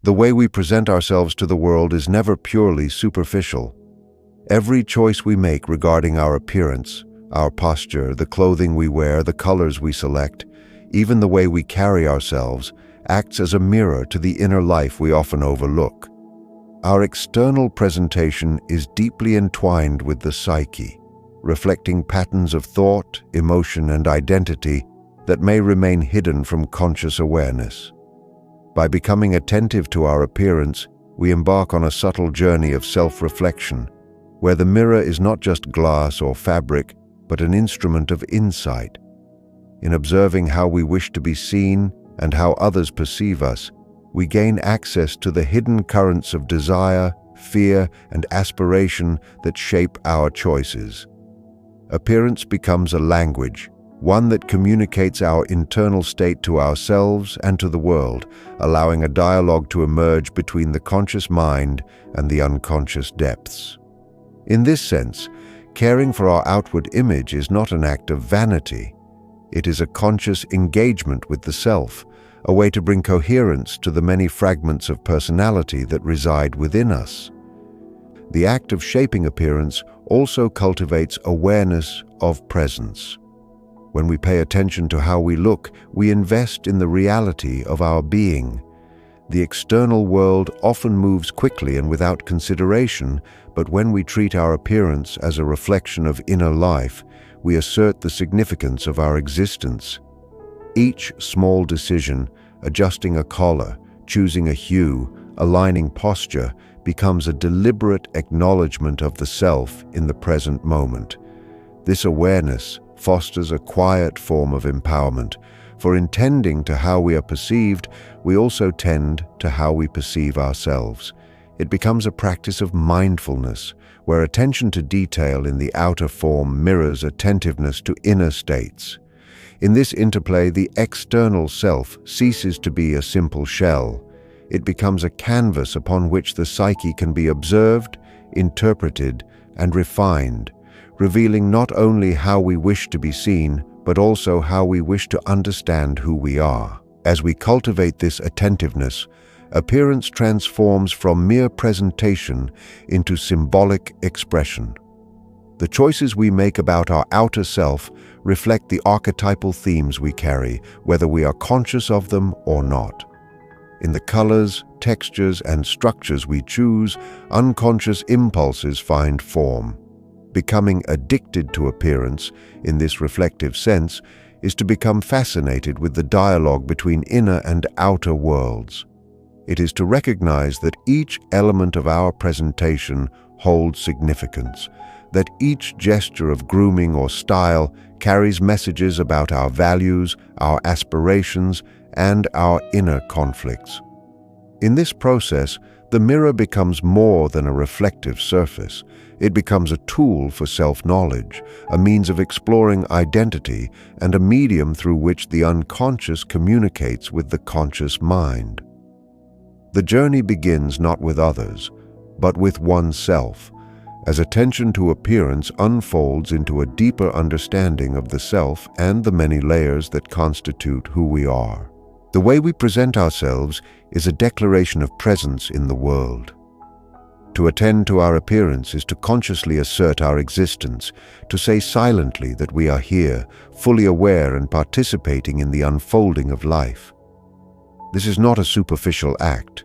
The way we present ourselves to the world is never purely superficial. Every choice we make regarding our appearance, our posture, the clothing we wear, the colors we select, even the way we carry ourselves, acts as a mirror to the inner life we often overlook. Our external presentation is deeply entwined with the psyche, reflecting patterns of thought, emotion, and identity that may remain hidden from conscious awareness. By becoming attentive to our appearance, we embark on a subtle journey of self-reflection, where the mirror is not just glass or fabric, but an instrument of insight. In observing how we wish to be seen and how others perceive us, we gain access to the hidden currents of desire, fear, and aspiration that shape our choices. Appearance becomes a language, one that communicates our internal state to ourselves and to the world, allowing a dialogue to emerge between the conscious mind and the unconscious depths. In this sense, caring for our outward image is not an act of vanity. It is a conscious engagement with the self, a way to bring coherence to the many fragments of personality that reside within us. The act of shaping appearance also cultivates awareness of presence. When we pay attention to how we look, we invest in the reality of our being. The external world often moves quickly and without consideration, but when we treat our appearance as a reflection of inner life, we assert the significance of our existence. Each small decision, adjusting a collar, choosing a hue, aligning posture, becomes a deliberate acknowledgement of the self in the present moment. This awareness fosters a quiet form of empowerment, for in tending to how we are perceived, we also tend to how we perceive ourselves. It becomes a practice of mindfulness, where attention to detail in the outer form mirrors attentiveness to inner states. In this interplay, the external self ceases to be a simple shell. It becomes a canvas upon which the psyche can be observed, interpreted, and refined, revealing not only how we wish to be seen, but also how we wish to understand who we are. As we cultivate this attentiveness, appearance transforms from mere presentation into symbolic expression. The choices we make about our outer self reflect the archetypal themes we carry, whether we are conscious of them or not. In the colors, textures, and structures we choose, unconscious impulses find form. Becoming addicted to appearance, in this reflective sense, is to become fascinated with the dialogue between inner and outer worlds. It is to recognize that each element of our presentation holds significance, that each gesture of grooming or style carries messages about our values, our aspirations, and our inner conflicts. In this process, the mirror becomes more than a reflective surface. It becomes a tool for self-knowledge, a means of exploring identity, and a medium through which the unconscious communicates with the conscious mind. The journey begins not with others, but with oneself, as attention to appearance unfolds into a deeper understanding of the self and the many layers that constitute who we are. The way we present ourselves is a declaration of presence in the world. To attend to our appearance is to consciously assert our existence, to say silently that we are here, fully aware and participating in the unfolding of life. This is not a superficial act.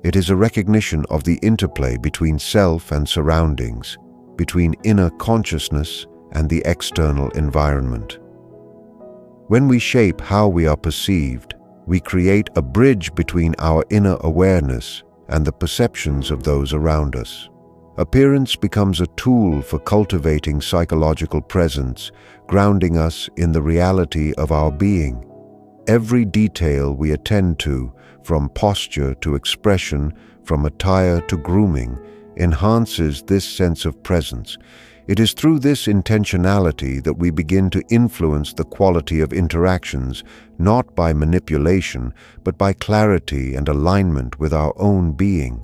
It is a recognition of the interplay between self and surroundings, between inner consciousness and the external environment. When we shape how we are perceived, we create a bridge between our inner awareness and the perceptions of those around us. Appearance becomes a tool for cultivating psychological presence, grounding us in the reality of our being. Every detail we attend to, from posture to expression, from attire to grooming, enhances this sense of presence. It is through this intentionality that we begin to influence the quality of interactions, not by manipulation, but by clarity and alignment with our own being.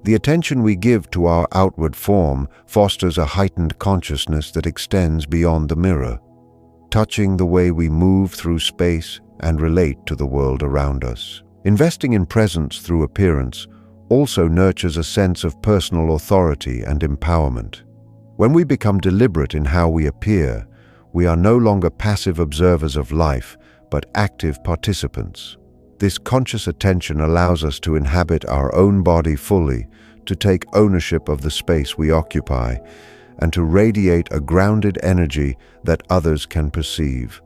The attention we give to our outward form fosters a heightened consciousness that extends beyond the mirror, touching the way we move through space and relate to the world around us. Investing in presence through appearance also nurtures a sense of personal authority and empowerment. When we become deliberate in how we appear, we are no longer passive observers of life, but active participants. This conscious attention allows us to inhabit our own body fully, to take ownership of the space we occupy, and to radiate a grounded energy that others can perceive.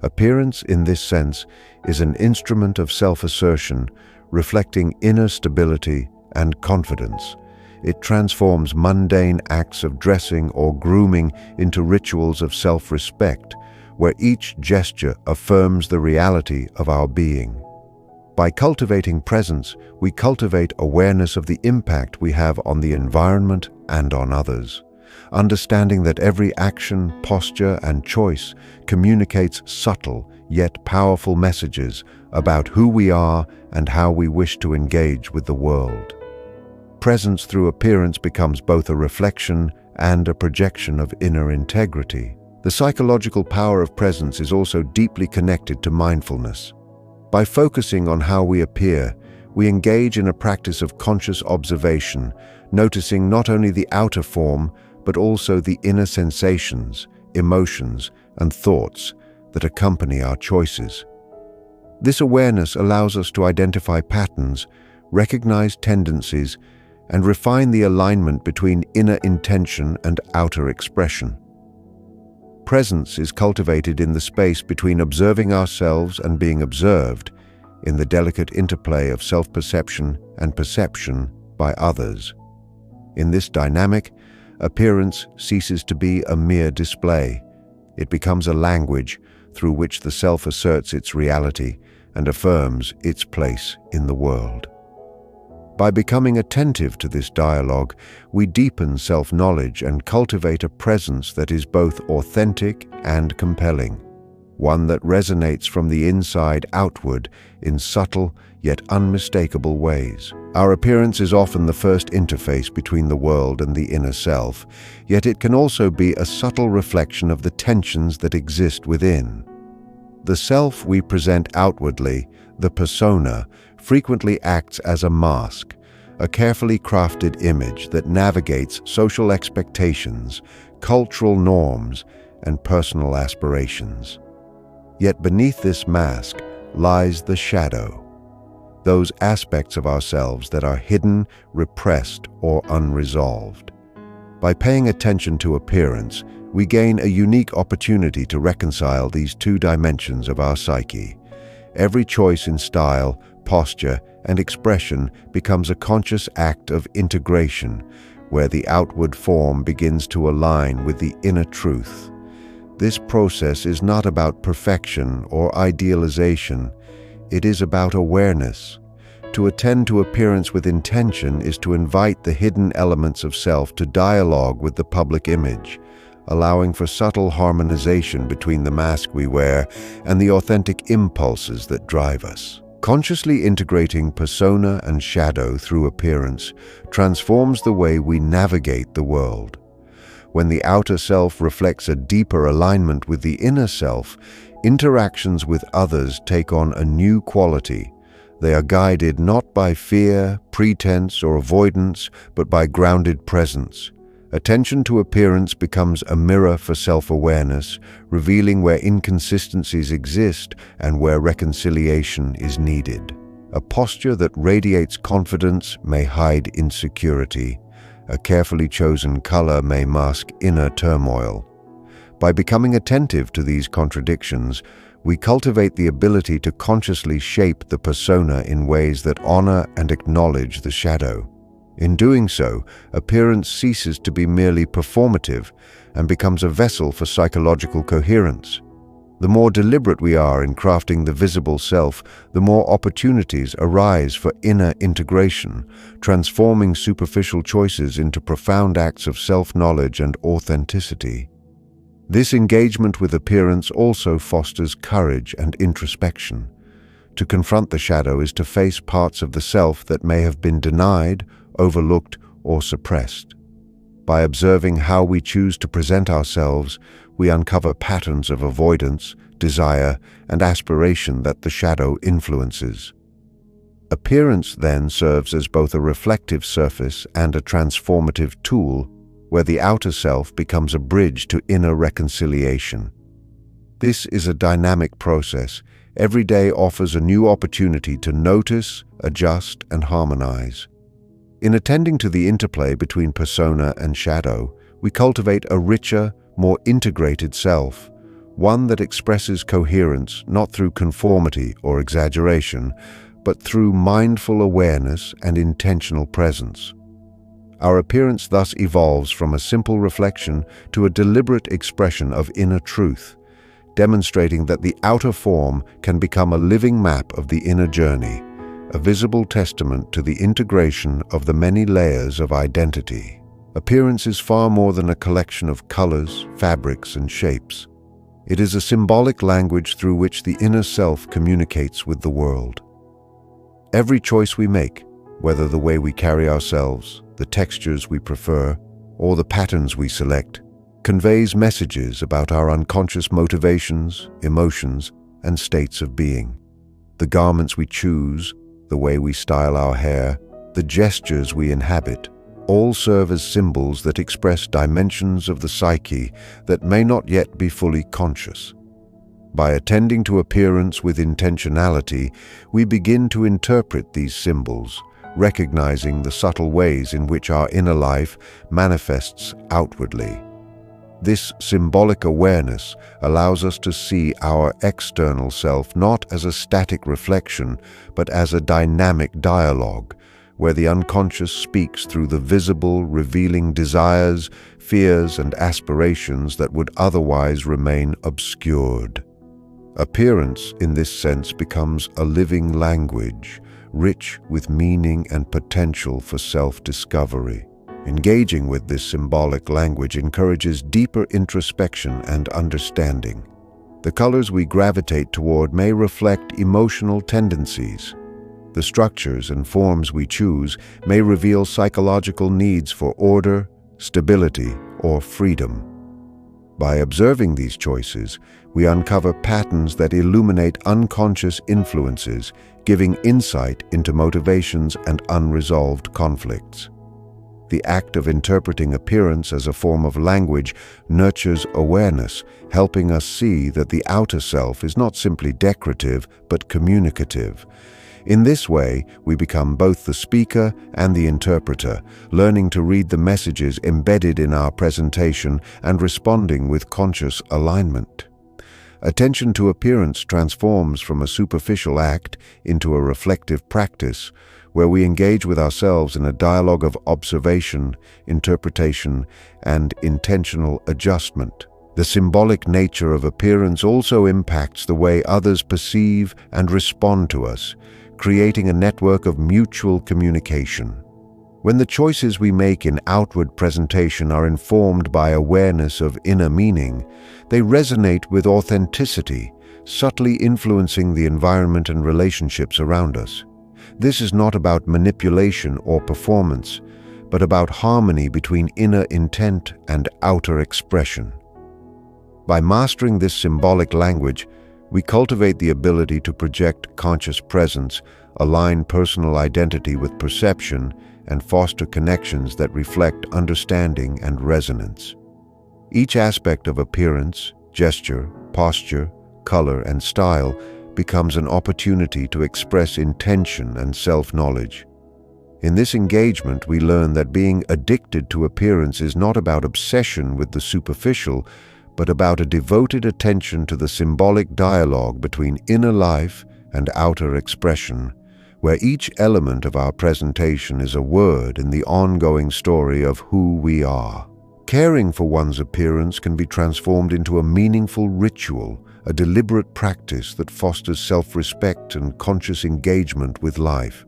Appearance, in this sense, is an instrument of self-assertion, reflecting inner stability and confidence. It transforms mundane acts of dressing or grooming into rituals of self-respect, where each gesture affirms the reality of our being. By cultivating presence, we cultivate awareness of the impact we have on the environment and on others, understanding that every action, posture, and choice communicates subtle yet powerful messages about who we are and how we wish to engage with the world. Presence through appearance becomes both a reflection and a projection of inner integrity. The psychological power of presence is also deeply connected to mindfulness. By focusing on how we appear, we engage in a practice of conscious observation, noticing not only the outer form, but also the inner sensations, emotions, and thoughts that accompany our choices. This awareness allows us to identify patterns, recognize tendencies, and refine the alignment between inner intention and outer expression. Presence is cultivated in the space between observing ourselves and being observed, in the delicate interplay of self-perception and perception by others. In this dynamic, appearance ceases to be a mere display. It becomes a language through which the self asserts its reality and affirms its place in the world. By becoming attentive to this dialogue, we deepen self-knowledge and cultivate a presence that is both authentic and compelling, one that resonates from the inside outward in subtle yet unmistakable ways. Our appearance is often the first interface between the world and the inner self, yet it can also be a subtle reflection of the tensions that exist within. The self we present outwardly, the persona, frequently acts as a mask, a carefully crafted image that navigates social expectations, cultural norms, and personal aspirations. Yet beneath this mask lies the shadow, those aspects of ourselves that are hidden, repressed, or unresolved. By paying attention to appearance, we gain a unique opportunity to reconcile these two dimensions of our psyche. Every choice in style, posture, and expression becomes a conscious act of integration, where the outward form begins to align with the inner truth. This process is not about perfection or idealization. It is about awareness. To attend to appearance with intention is to invite the hidden elements of self to dialogue with the public image, allowing for subtle harmonization between the mask we wear and the authentic impulses that drive us. Consciously integrating persona and shadow through appearance transforms the way we navigate the world. When the outer self reflects a deeper alignment with the inner self, interactions with others take on a new quality. They are guided not by fear, pretense, or avoidance, but by grounded presence. Attention to appearance becomes a mirror for self-awareness, revealing where inconsistencies exist and where reconciliation is needed. A posture that radiates confidence may hide insecurity. A carefully chosen color may mask inner turmoil. By becoming attentive to these contradictions, we cultivate the ability to consciously shape the persona in ways that honor and acknowledge the shadow. In doing so, appearance ceases to be merely performative and becomes a vessel for psychological coherence. The more deliberate we are in crafting the visible self, the more opportunities arise for inner integration, transforming superficial choices into profound acts of self-knowledge and authenticity. This engagement with appearance also fosters courage and introspection. To confront the shadow is to face parts of the self that may have been denied, overlooked, or suppressed. By observing how we choose to present ourselves, we uncover patterns of avoidance, desire, and aspiration that the shadow influences. Appearance then serves as both a reflective surface and a transformative tool, where the outer self becomes a bridge to inner reconciliation. This is a dynamic process. Every day offers a new opportunity to notice, adjust, and harmonize. In attending to the interplay between persona and shadow, we cultivate a richer, more integrated self, one that expresses coherence not through conformity or exaggeration, but through mindful awareness and intentional presence. Our appearance thus evolves from a simple reflection to a deliberate expression of inner truth, demonstrating that the outer form can become a living map of the inner journey, a visible testament to the integration of the many layers of identity. Appearance is far more than a collection of colors, fabrics, and shapes. It is a symbolic language through which the inner self communicates with the world. Every choice we make, whether the way we carry ourselves, the textures we prefer, or the patterns we select, conveys messages about our unconscious motivations, emotions, and states of being. The garments we choose, the way we style our hair, the gestures we inhabit, all serve as symbols that express dimensions of the psyche that may not yet be fully conscious. By attending to appearance with intentionality, we begin to interpret these symbols, recognizing the subtle ways in which our inner life manifests outwardly. This symbolic awareness allows us to see our external self not as a static reflection, but as a dynamic dialogue, where the unconscious speaks through the visible, revealing desires, fears, and aspirations that would otherwise remain obscured. Appearance, in this sense, becomes a living language, rich with meaning and potential for self-discovery. Engaging with this symbolic language encourages deeper introspection and understanding. The colors we gravitate toward may reflect emotional tendencies. The structures and forms we choose may reveal psychological needs for order, stability, or freedom. By observing these choices, we uncover patterns that illuminate unconscious influences, giving insight into motivations and unresolved conflicts. The act of interpreting appearance as a form of language nurtures awareness, helping us see that the outer self is not simply decorative but communicative. In this way, we become both the speaker and the interpreter, learning to read the messages embedded in our presentation and responding with conscious alignment. Attention to appearance transforms from a superficial act into a reflective practice, where we engage with ourselves in a dialogue of observation, interpretation, and intentional adjustment. The symbolic nature of appearance also impacts the way others perceive and respond to us, creating a network of mutual communication. When the choices we make in outward presentation are informed by awareness of inner meaning, they resonate with authenticity, subtly influencing the environment and relationships around us. This is not about manipulation or performance, but about harmony between inner intent and outer expression. By mastering this symbolic language, we cultivate the ability to project conscious presence, align personal identity with perception, and foster connections that reflect understanding and resonance. Each aspect of appearance, gesture, posture, color, and style becomes an opportunity to express intention and self-knowledge. In this engagement, we learn that being addicted to appearance is not about obsession with the superficial, but about a devoted attention to the symbolic dialogue between inner life and outer expression, where each element of our presentation is a word in the ongoing story of who we are. Caring for one's appearance can be transformed into a meaningful ritual, a deliberate practice that fosters self-respect and conscious engagement with life.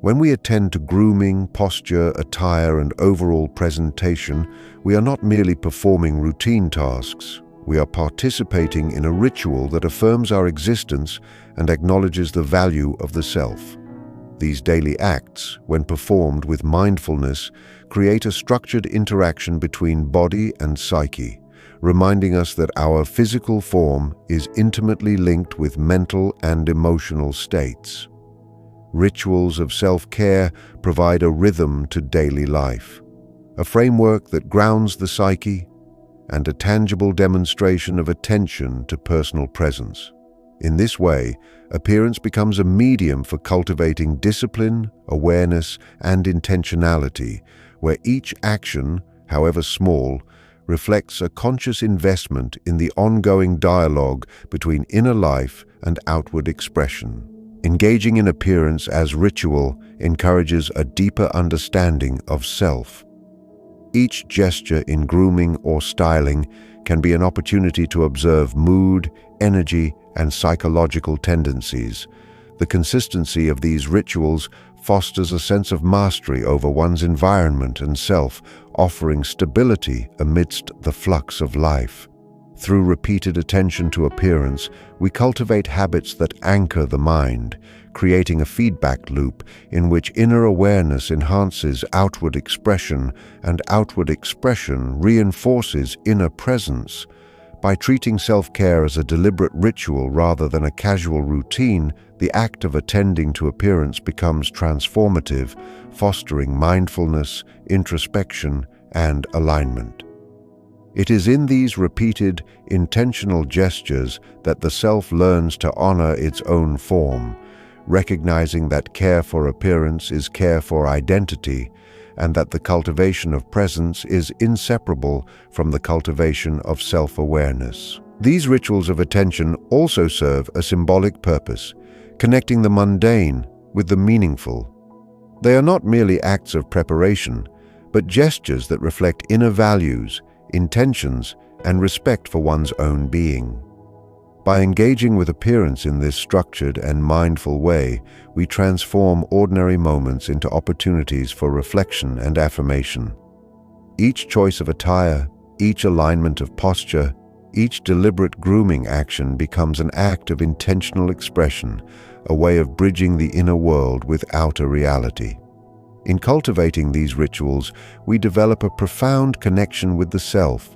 When we attend to grooming, posture, attire, and overall presentation, we are not merely performing routine tasks. We are participating in a ritual that affirms our existence and acknowledges the value of the self. These daily acts, when performed with mindfulness, create a structured interaction between body and psyche, reminding us that our physical form is intimately linked with mental and emotional states. Rituals of self-care provide a rhythm to daily life, a framework that grounds the psyche, and a tangible demonstration of attention to personal presence. In this way, appearance becomes a medium for cultivating discipline, awareness, and intentionality, where each action, however small, reflects a conscious investment in the ongoing dialogue between inner life and outward expression. Engaging in appearance as ritual encourages a deeper understanding of self. Each gesture in grooming or styling can be an opportunity to observe mood, energy, and psychological tendencies. The consistency of these rituals fosters a sense of mastery over one's environment and self, offering stability amidst the flux of life. Through repeated attention to appearance, we cultivate habits that anchor the mind, creating a feedback loop in which inner awareness enhances outward expression and outward expression reinforces inner presence. By treating self-care as a deliberate ritual rather than a casual routine, the act of attending to appearance becomes transformative, fostering mindfulness, introspection, and alignment. It is in these repeated, intentional gestures that the self learns to honor its own form, recognizing that care for appearance is care for identity, and that the cultivation of presence is inseparable from the cultivation of self-awareness. These rituals of attention also serve a symbolic purpose, connecting the mundane with the meaningful. They are not merely acts of preparation, but gestures that reflect inner values, intentions, and respect for one's own being. By engaging with appearance in this structured and mindful way, we transform ordinary moments into opportunities for reflection and affirmation. Each choice of attire, each alignment of posture, each deliberate grooming action becomes an act of intentional expression, a way of bridging the inner world with outer reality. In cultivating these rituals, we develop a profound connection with the self,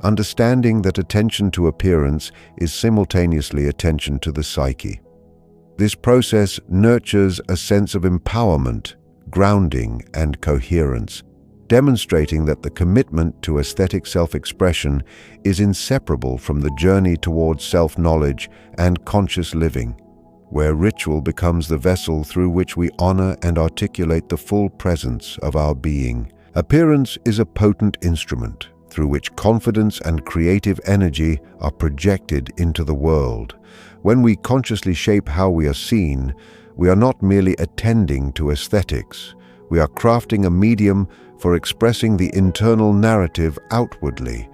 understanding that attention to appearance is simultaneously attention to the psyche. This process nurtures a sense of empowerment, grounding, and coherence, demonstrating that the commitment to aesthetic self-expression is inseparable from the journey towards self-knowledge and conscious living, where ritual becomes the vessel through which we honor and articulate the full presence of our being. Appearance is a potent instrument through which confidence and creative energy are projected into the world. When we consciously shape how we are seen, we are not merely attending to aesthetics. We are crafting a medium for expressing the internal narrative outwardly.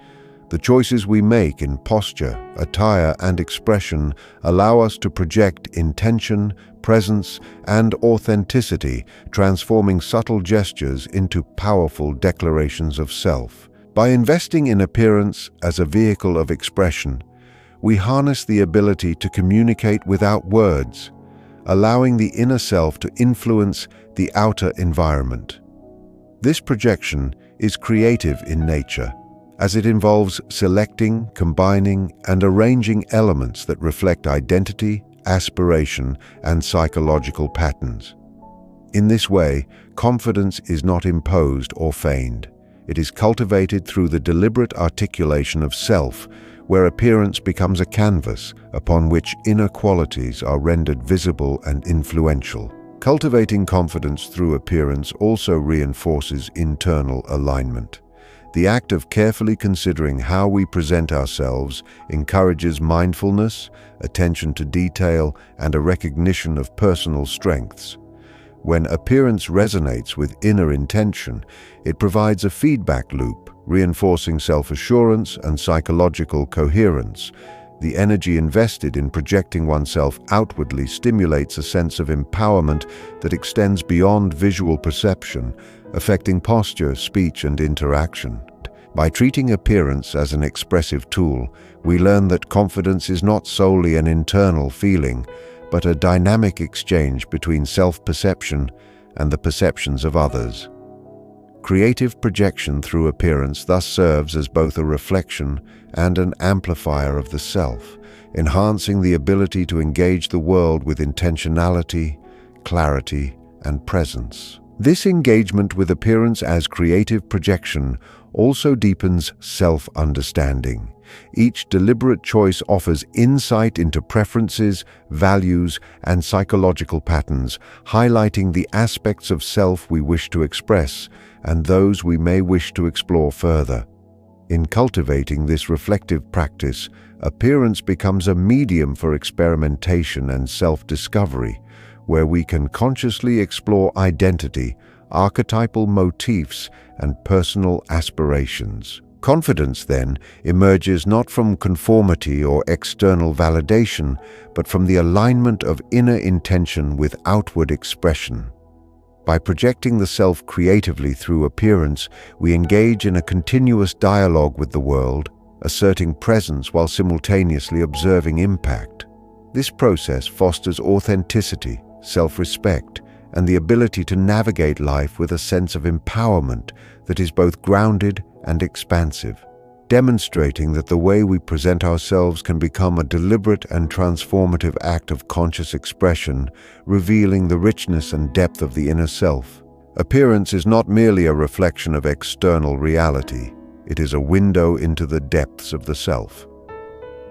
The choices we make in posture, attire, and expression allow us to project intention, presence, and authenticity, transforming subtle gestures into powerful declarations of self. By investing in appearance as a vehicle of expression, we harness the ability to communicate without words, allowing the inner self to influence the outer environment. This projection is creative in nature, as it involves selecting, combining, and arranging elements that reflect identity, aspiration, and psychological patterns. In this way, confidence is not imposed or feigned. It is cultivated through the deliberate articulation of self, where appearance becomes a canvas upon which inner qualities are rendered visible and influential. Cultivating confidence through appearance also reinforces internal alignment. The act of carefully considering how we present ourselves encourages mindfulness, attention to detail, and a recognition of personal strengths. When appearance resonates with inner intention, it provides a feedback loop, reinforcing self-assurance and psychological coherence. The energy invested in projecting oneself outwardly stimulates a sense of empowerment that extends beyond visual perception, affecting posture, speech, and interaction. By treating appearance as an expressive tool, we learn that confidence is not solely an internal feeling, but a dynamic exchange between self-perception and the perceptions of others. Creative projection through appearance thus serves as both a reflection and an amplifier of the self, enhancing the ability to engage the world with intentionality, clarity, and presence. This engagement with appearance as creative projection also deepens self-understanding. Each deliberate choice offers insight into preferences, values, and psychological patterns, highlighting the aspects of self we wish to express and those we may wish to explore further. In cultivating this reflective practice, appearance becomes a medium for experimentation and self-discovery, where we can consciously explore identity, archetypal motifs, and personal aspirations. Confidence, then, emerges not from conformity or external validation, but from the alignment of inner intention with outward expression. By projecting the self creatively through appearance, we engage in a continuous dialogue with the world, asserting presence while simultaneously observing impact. This process fosters authenticity, self-respect, and the ability to navigate life with a sense of empowerment that is both grounded and expansive, demonstrating that the way we present ourselves can become a deliberate and transformative act of conscious expression, revealing the richness and depth of the inner self. Appearance is not merely a reflection of external reality, it is a window into the depths of the self.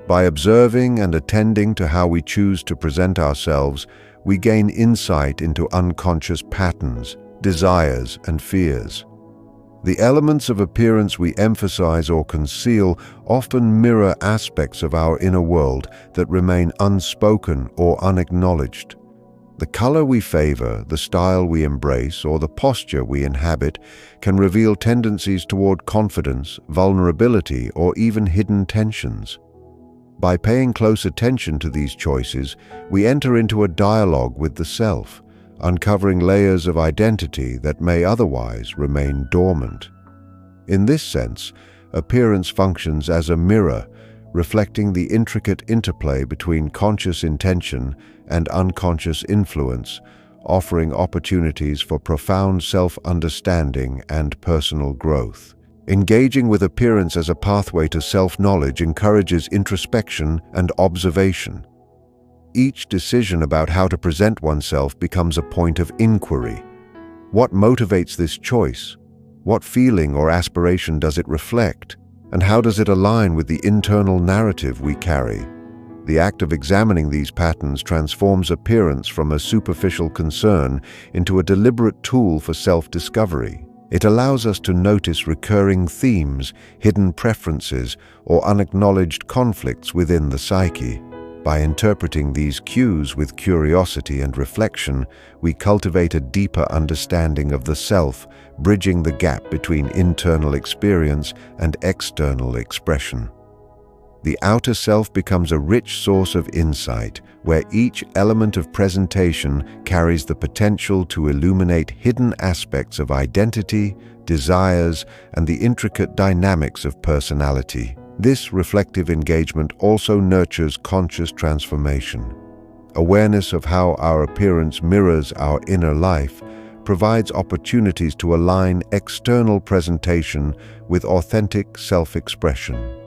By observing and attending to how we choose to present ourselves, we gain insight into unconscious patterns, desires, and fears. The elements of appearance we emphasize or conceal often mirror aspects of our inner world that remain unspoken or unacknowledged. The color we favor, the style we embrace, or the posture we inhabit can reveal tendencies toward confidence, vulnerability, or even hidden tensions. By paying close attention to these choices, we enter into a dialogue with the self, uncovering layers of identity that may otherwise remain dormant. In this sense, appearance functions as a mirror, reflecting the intricate interplay between conscious intention and unconscious influence, offering opportunities for profound self-understanding and personal growth. Engaging with appearance as a pathway to self-knowledge encourages introspection and observation. Each decision about how to present oneself becomes a point of inquiry. What motivates this choice? What feeling or aspiration does it reflect? And how does it align with the internal narrative we carry? The act of examining these patterns transforms appearance from a superficial concern into a deliberate tool for self-discovery. It allows us to notice recurring themes, hidden preferences, or unacknowledged conflicts within the psyche. By interpreting these cues with curiosity and reflection, we cultivate a deeper understanding of the self, bridging the gap between internal experience and external expression. The outer self becomes a rich source of insight, where each element of presentation carries the potential to illuminate hidden aspects of identity, desires, and the intricate dynamics of personality. This reflective engagement also nurtures conscious transformation. Awareness of how our appearance mirrors our inner life provides opportunities to align external presentation with authentic self-expression.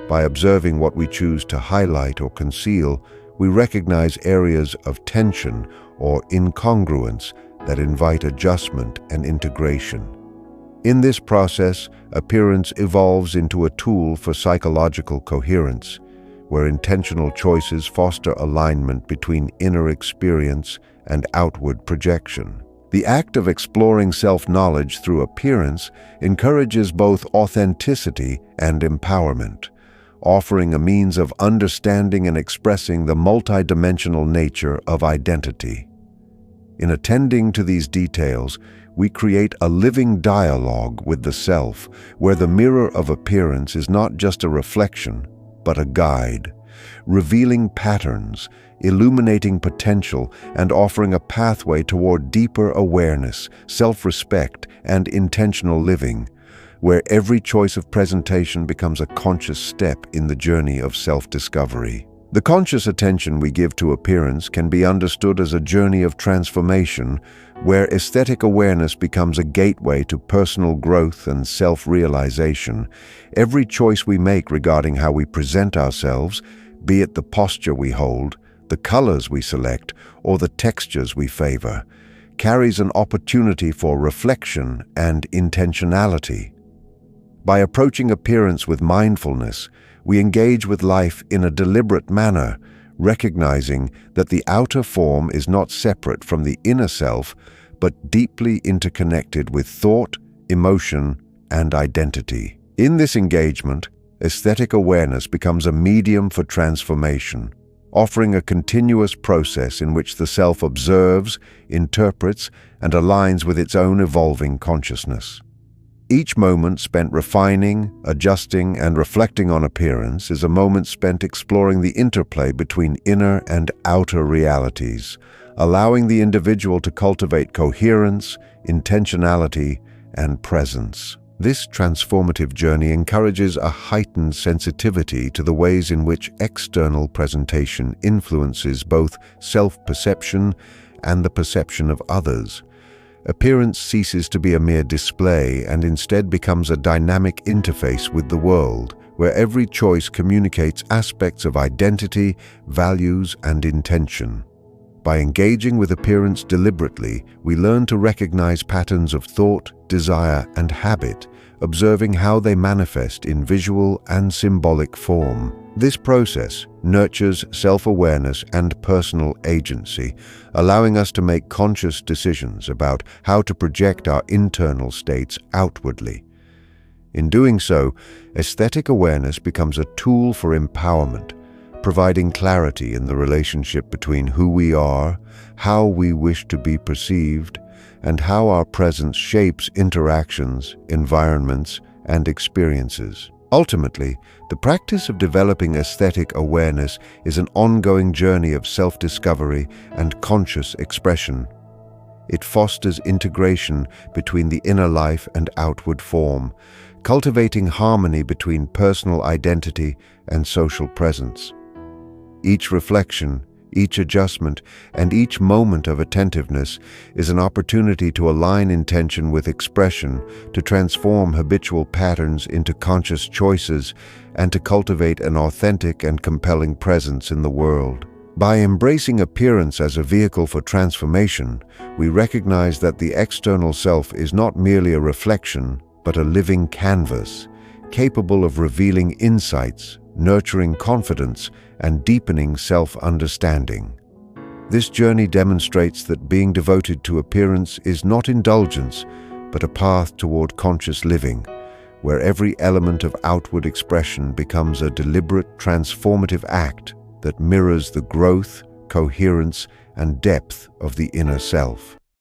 By observing what we choose to highlight or conceal, we recognize areas of tension or incongruence that invite adjustment and integration. In this process, appearance evolves into a tool for psychological coherence, where intentional choices foster alignment between inner experience and outward projection. The act of exploring self-knowledge through appearance encourages both authenticity and empowerment, offering a means of understanding and expressing the multidimensional nature of identity. In attending to these details, we create a living dialogue with the self, where the mirror of appearance is not just a reflection, but a guide, revealing patterns, illuminating potential, and offering a pathway toward deeper awareness, self-respect, and intentional living, where every choice of presentation becomes a conscious step in the journey of self-discovery. The conscious attention we give to appearance can be understood as a journey of transformation, where aesthetic awareness becomes a gateway to personal growth and self-realization. Every choice we make regarding how we present ourselves, be it the posture we hold, the colors we select, or the textures we favor, carries an opportunity for reflection and intentionality. By approaching appearance with mindfulness, we engage with life in a deliberate manner, recognizing that the outer form is not separate from the inner self, but deeply interconnected with thought, emotion, and identity. In this engagement, aesthetic awareness becomes a medium for transformation, offering a continuous process in which the self observes, interprets, and aligns with its own evolving consciousness. Each moment spent refining, adjusting, and reflecting on appearance is a moment spent exploring the interplay between inner and outer realities, allowing the individual to cultivate coherence, intentionality, and presence. This transformative journey encourages a heightened sensitivity to the ways in which external presentation influences both self-perception and the perception of others. Appearance ceases to be a mere display and instead becomes a dynamic interface with the world, where every choice communicates aspects of identity, values, and intention. By engaging with appearance deliberately, we learn to recognize patterns of thought, desire, and habit, observing how they manifest in visual and symbolic form. This process nurtures self-awareness and personal agency, allowing us to make conscious decisions about how to project our internal states outwardly. In doing so, aesthetic awareness becomes a tool for empowerment, providing clarity in the relationship between who we are, how we wish to be perceived, and how our presence shapes interactions, environments, and experiences. Ultimately, the practice of developing aesthetic awareness is an ongoing journey of self-discovery and conscious expression. It fosters integration between the inner life and outward form, cultivating harmony between personal identity and social presence. Each reflection, each adjustment, and each moment of attentiveness is an opportunity to align intention with expression, to transform habitual patterns into conscious choices, and to cultivate an authentic and compelling presence in the world. By embracing appearance as a vehicle for transformation, we recognize that the external self is not merely a reflection, but a living canvas, capable of revealing insights, nurturing confidence, and deepening self-understanding. This journey demonstrates that being devoted to appearance is not indulgence, but a path toward conscious living, where every element of outward expression becomes a deliberate, transformative act that mirrors the growth, coherence, and depth of the inner self.